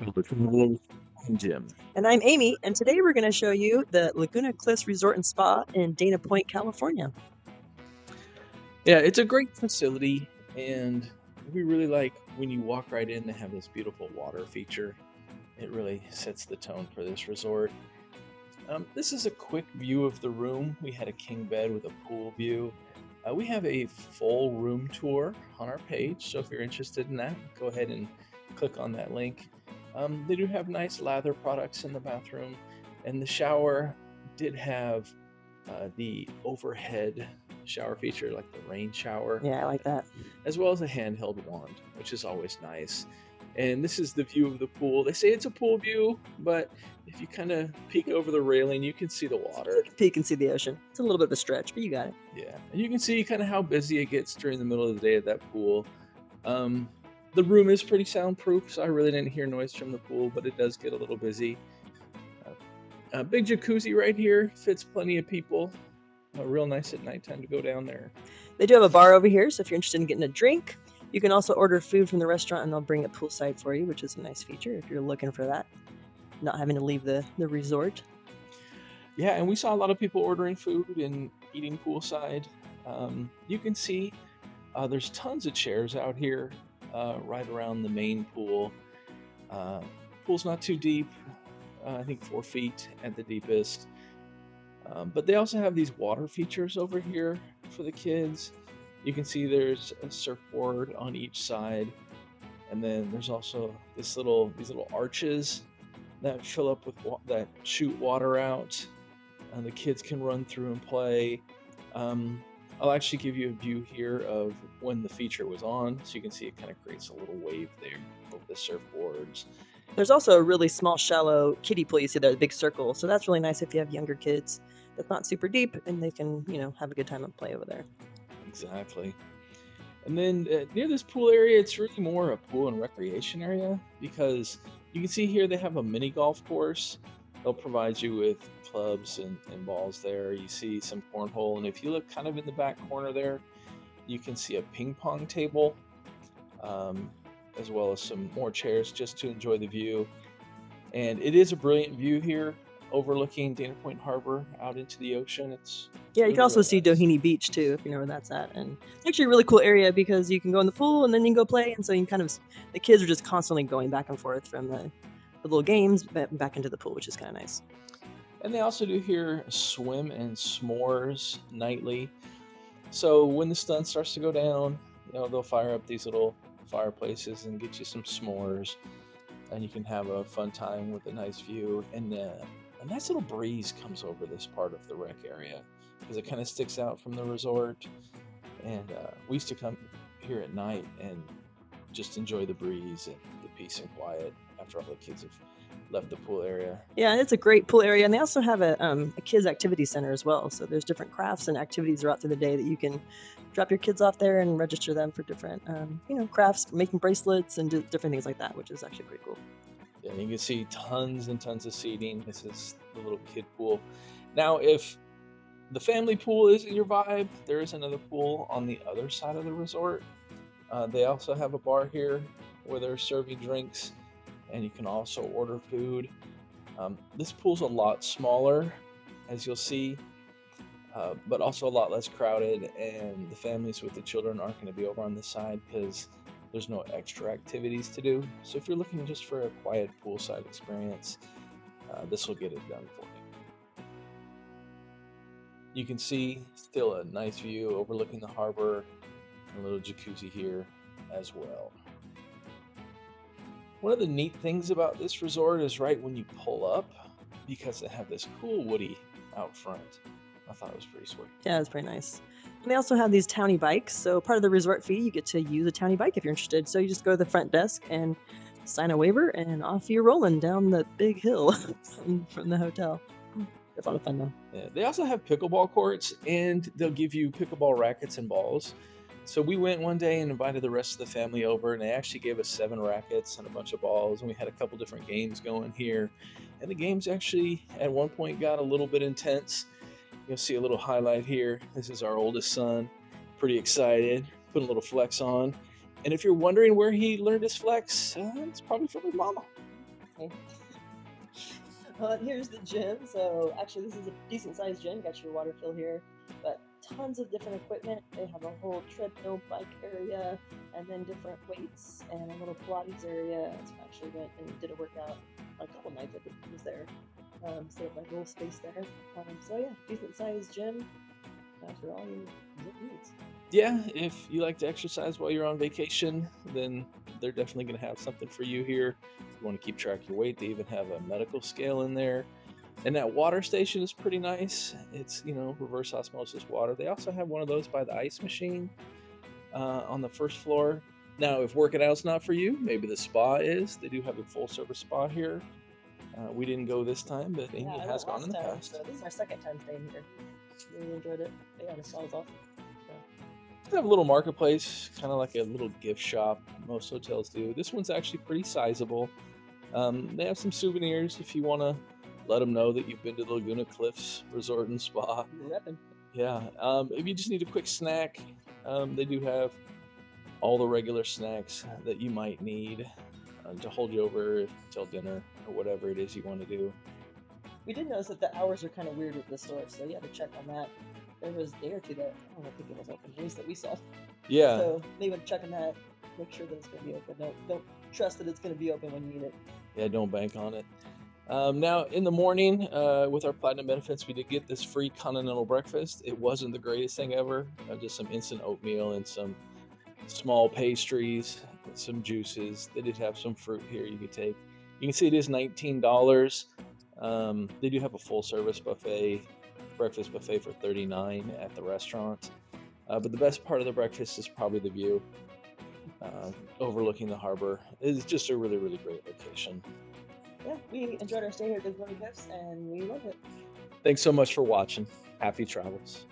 Pickleball and Gym. And I'm Amy, and today we're going to show you the Laguna Cliffs Resort and Spa in Dana Point, California. Yeah, it's a great facility, and we really like when you walk right in, they have this beautiful water feature. It really sets the tone for this resort. This is a quick view of the room. We had a king bed with a pool view. We have a full room tour on our page, so if you're interested in that, go ahead and click on that link. They do have nice lather products in the bathroom, and the shower did have the overhead shower feature, like the rain shower, Yeah, I like that. as well as a handheld wand, which is always nice. And this is the view of the pool. They say it's a pool view, but if you kind of peek over the railing, you can see the water. You can see the ocean. It's a little bit of a stretch, but you got it. Yeah, and you can see kind of how busy it gets during the middle of the day at that pool. The room is pretty soundproof, so I really didn't hear noise from the pool, but it does get a little busy. A big jacuzzi right here fits plenty of people. Real nice at nighttime to go down there. They do have a bar over here, so if you're interested in getting a drink, you can also order food from the restaurant and they'll bring it poolside for you, which is a nice feature if you're looking for that, not having to leave the resort. Yeah, and we saw a lot of people ordering food and eating poolside. You can see there's tons of chairs out here right around the main pool. Uh, Pool's not too deep, I think 4 feet at the deepest. But they also have these water features over here for the kids. You can see there's a surfboard on each side, and then there's also these little arches that fill up with that shoot water out, and the kids can run through and play. I'll actually give you a view here of when the feature was on, so you can see it kind of creates a little wave there over the surfboards. There's also a really small, shallow kiddie pool you see there, the big circle. So that's really nice if you have younger kids. That's not super deep, and they can, have a good time and play over there. Exactly. And then near this pool area, it's really more a pool and recreation area because you can see here they have a mini golf course. They'll provide you with clubs and balls there. You see some cornhole, and if you look kind of in the back corner there, you can see a ping pong table, um, as well as some more chairs just to enjoy the view. And it is a brilliant view here, overlooking Dana Point Harbor out into the ocean. It's Yeah, you really, can also really see nice. Doheny Beach too, if you know where that's at. And it's actually a really cool area because you can go in the pool and then you can go play. And so you can kind of, the kids are just constantly going back and forth from the little games back into the pool, which is kind of nice. And they also do here swim and s'mores nightly. So when the sun starts to go down, they'll fire up these little fireplaces and get you some s'mores, and you can have a fun time with a nice view. And a nice little breeze comes over this part of the rec area because it kind of sticks out from the resort. And we used to come here at night and just enjoy the breeze and the peace and quiet after all the kids have left the pool area. Yeah, it's a great pool area. And they also have a kids activity center as well. So there's different crafts and activities throughout through the day that you can drop your kids off there and register them for different, crafts, making bracelets and different things like that, which is actually pretty cool. Yeah, you can see tons and tons of seating. This is the little kid pool. Now, if the family pool isn't your vibe, there is another pool on the other side of the resort. They also have a bar here where they're serving drinks, and you can also order food. This pool's a lot smaller, as you'll see, but also a lot less crowded, and the families with the children aren't going to be over on this side because there's no extra activities to do. So if you're looking just for a quiet poolside experience, this will get it done for you. You can see still a nice view overlooking the harbor, and a little jacuzzi here as well. One of the neat things about this resort is right when you pull up, because they have this cool Woody out front. I thought it was pretty sweet. Yeah, it's pretty nice. And they also have these townie bikes. So part of the resort fee, you get to use a townie bike if you're interested. So you just go to the front desk and sign a waiver, and off you're rolling down the big hill from the hotel. It's a lot of fun though. Yeah, they also have pickleball courts, and they'll give you pickleball rackets and balls. So we went one day and invited the rest of the family over, and they actually gave us 7 rackets and a bunch of balls, and we had a couple different games going here. And the games actually at one point got a little bit intense. You'll see a little highlight here. This is our oldest son, pretty excited, putting a little flex on. And if you're wondering where he learned his flex, it's probably from his mama. Okay. Here's the gym. So actually, this is a decent sized gym. Got your water fill here, but tons of different equipment. They have a whole treadmill, bike area, and then different weights and a little Pilates area. So I actually went and did a workout a couple nights. I think I was there. So my little space there. So yeah, decent sized gym for all your gym needs. Yeah, if you like to exercise while you're on vacation, then they're definitely going to have something for you here. If you want to keep track of your weight, they even have a medical scale in there. And that water station is pretty nice. It's, reverse osmosis water. They also have one of those by the ice machine on the first floor. Now, if working out's not for you, maybe the spa is. They do have a full service spa here. We didn't go this time, but Yeah, Amy I has went gone in last the time, past. so this is our second time staying here. Really enjoyed it. Yeah, the spa was awesome. So, They have a little marketplace, kind of like a little gift shop. Most hotels do. This one's actually pretty sizable. They have some souvenirs if you want to let them know that you've been to the Laguna Cliffs Resort and Spa. you're repping. Yeah. If you just need a quick snack, they do have all the regular snacks that you might need to hold you over till dinner or whatever it is you want to do. We did notice that the hours are kind of weird with the store, so you had to check on that. There was a day or two that I don't think it was open, at least that we saw. Yeah. So maybe when checking that, make sure that it's going to be open. Don't trust that it's going to be open when you need it. Yeah, don't bank on it. Now, in the morning, with our platinum benefits, we did get this free continental breakfast. It wasn't the greatest thing ever, just some instant oatmeal and some small pastries, some juices. They did have some fruit here you could take. You can see it is $19. They do have a full service buffet, breakfast buffet for $39 at the restaurant. But the best part of the breakfast is probably the view overlooking the harbor. It's just a really, really great location. Yeah, we enjoyed our stay here at Good Morning Gifts, and we love it. Thanks so much for watching. Happy travels.